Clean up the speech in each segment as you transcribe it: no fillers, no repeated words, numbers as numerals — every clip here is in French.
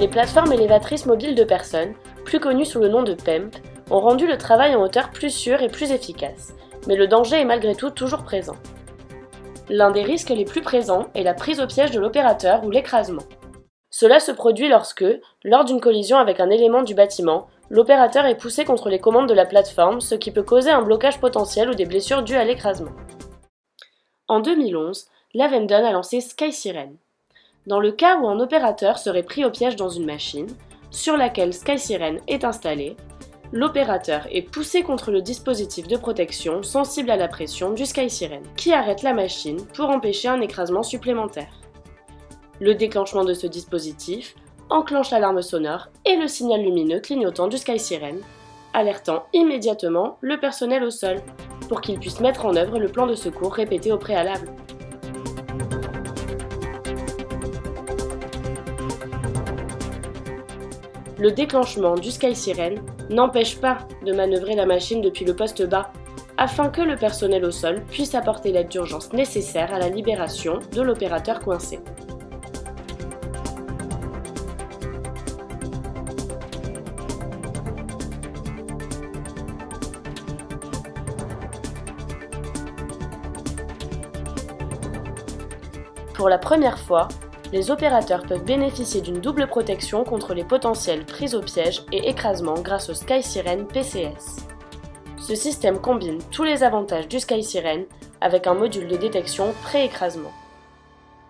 Les plateformes élévatrices mobiles de personnes, plus connues sous le nom de PEMP, ont rendu le travail en hauteur plus sûr et plus efficace, mais le danger est malgré tout toujours présent. L'un des risques les plus présents est la prise au piège de l'opérateur ou l'écrasement. Cela se produit lorsque, lors d'une collision avec un élément du bâtiment, l'opérateur est poussé contre les commandes de la plateforme, ce qui peut causer un blocage potentiel ou des blessures dues à l'écrasement. En 2011, Lavendon a lancé SkySiren. Dans le cas où un opérateur serait pris au piège dans une machine, sur laquelle SkySiren est installée, l'opérateur est poussé contre le dispositif de protection sensible à la pression du SkySiren, qui arrête la machine pour empêcher un écrasement supplémentaire. Le déclenchement de ce dispositif enclenche l'alarme sonore et le signal lumineux clignotant du SkySiren, alertant immédiatement le personnel au sol, pour qu'il puisse mettre en œuvre le plan de secours répété au préalable. Le déclenchement du SkySiren n'empêche pas de manœuvrer la machine depuis le poste bas, afin que le personnel au sol puisse apporter l'aide d'urgence nécessaire à la libération de l'opérateur coincé. Pour la première fois, les opérateurs peuvent bénéficier d'une double protection contre les potentielles prises au piège et écrasements grâce au SkySiren PCS. Ce système combine tous les avantages du SkySiren avec un module de détection pré-écrasement.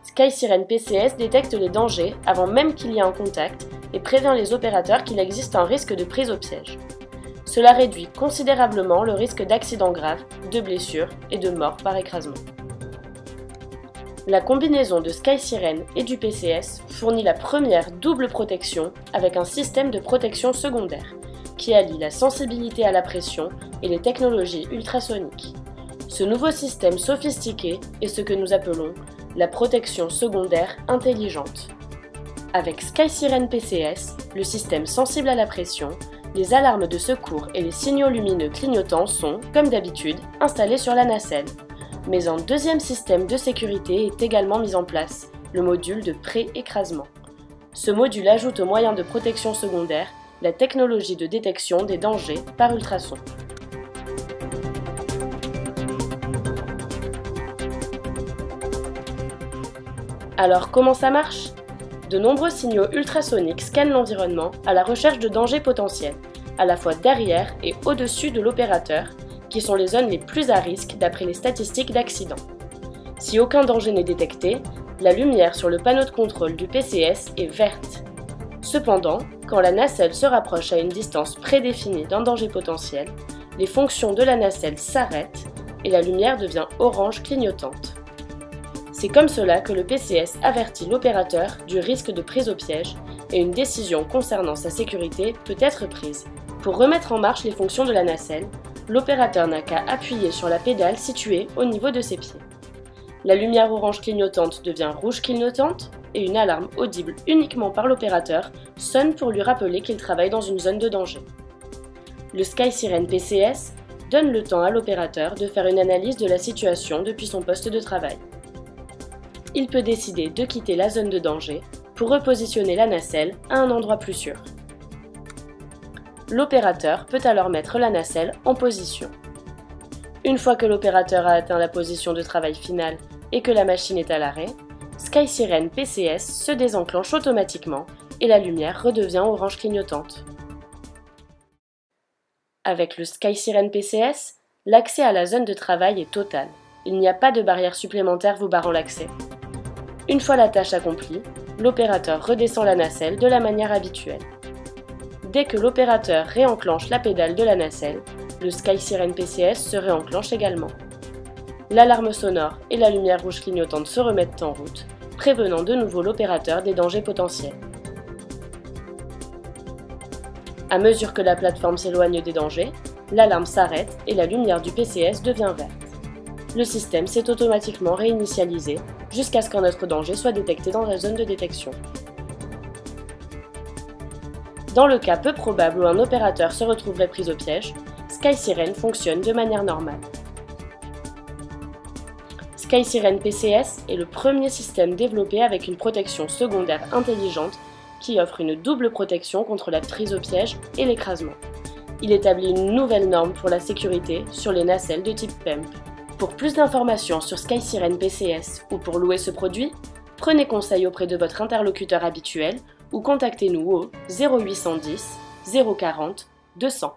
SkySiren PCS détecte les dangers avant même qu'il y ait un contact et prévient les opérateurs qu'il existe un risque de prise au piège. Cela réduit considérablement le risque d'accidents graves, de blessures et de mort par écrasement. La combinaison de SkySiren et du PCS fournit la première double protection avec un système de protection secondaire qui allie la sensibilité à la pression et les technologies ultrasoniques. Ce nouveau système sophistiqué est ce que nous appelons la protection secondaire intelligente. Avec SkySiren PCS, le système sensible à la pression, les alarmes de secours et les signaux lumineux clignotants sont, comme d'habitude, installés sur la nacelle. Mais un deuxième système de sécurité est également mis en place, le module de pré-écrasement. Ce module ajoute aux moyens de protection secondaire la technologie de détection des dangers par ultrasons. Alors comment ça marche ? De nombreux signaux ultrasoniques scannent l'environnement à la recherche de dangers potentiels, à la fois derrière et au-dessus de l'opérateur, qui sont les zones les plus à risque d'après les statistiques d'accidents. Si aucun danger n'est détecté, la lumière sur le panneau de contrôle du PCS est verte. Cependant, quand la nacelle se rapproche à une distance prédéfinie d'un danger potentiel, les fonctions de la nacelle s'arrêtent et la lumière devient orange clignotante. C'est comme cela que le PCS avertit l'opérateur du risque de prise au piège et une décision concernant sa sécurité peut être prise. Pour remettre en marche les fonctions de la nacelle, l'opérateur n'a qu'à appuyer sur la pédale située au niveau de ses pieds. La lumière orange clignotante devient rouge clignotante et une alarme audible uniquement par l'opérateur sonne pour lui rappeler qu'il travaille dans une zone de danger. Le SkySiren PCS donne le temps à l'opérateur de faire une analyse de la situation depuis son poste de travail. Il peut décider de quitter la zone de danger pour repositionner la nacelle à un endroit plus sûr. L'opérateur peut alors mettre la nacelle en position. Une fois que l'opérateur a atteint la position de travail finale et que la machine est à l'arrêt, SkySiren PCS se désenclenche automatiquement et la lumière redevient orange clignotante. Avec le SkySiren PCS, l'accès à la zone de travail est total. Il n'y a pas de barrière supplémentaire vous barrant l'accès. Une fois la tâche accomplie, l'opérateur redescend la nacelle de la manière habituelle. Dès que l'opérateur réenclenche la pédale de la nacelle, le SkySiren PCS se réenclenche également. L'alarme sonore et la lumière rouge clignotante se remettent en route, prévenant de nouveau l'opérateur des dangers potentiels. À mesure que la plateforme s'éloigne des dangers, l'alarme s'arrête et la lumière du PCS devient verte. Le système s'est automatiquement réinitialisé jusqu'à ce qu'un autre danger soit détecté dans la zone de détection. Dans le cas peu probable où un opérateur se retrouverait pris au piège, SkySiren fonctionne de manière normale. SkySiren PCS est le premier système développé avec une protection secondaire intelligente qui offre une double protection contre la prise au piège et l'écrasement. Il établit une nouvelle norme pour la sécurité sur les nacelles de type PEMP. Pour plus d'informations sur SkySiren PCS ou pour louer ce produit, prenez conseil auprès de votre interlocuteur habituel ou contactez-nous au 0810 040 200.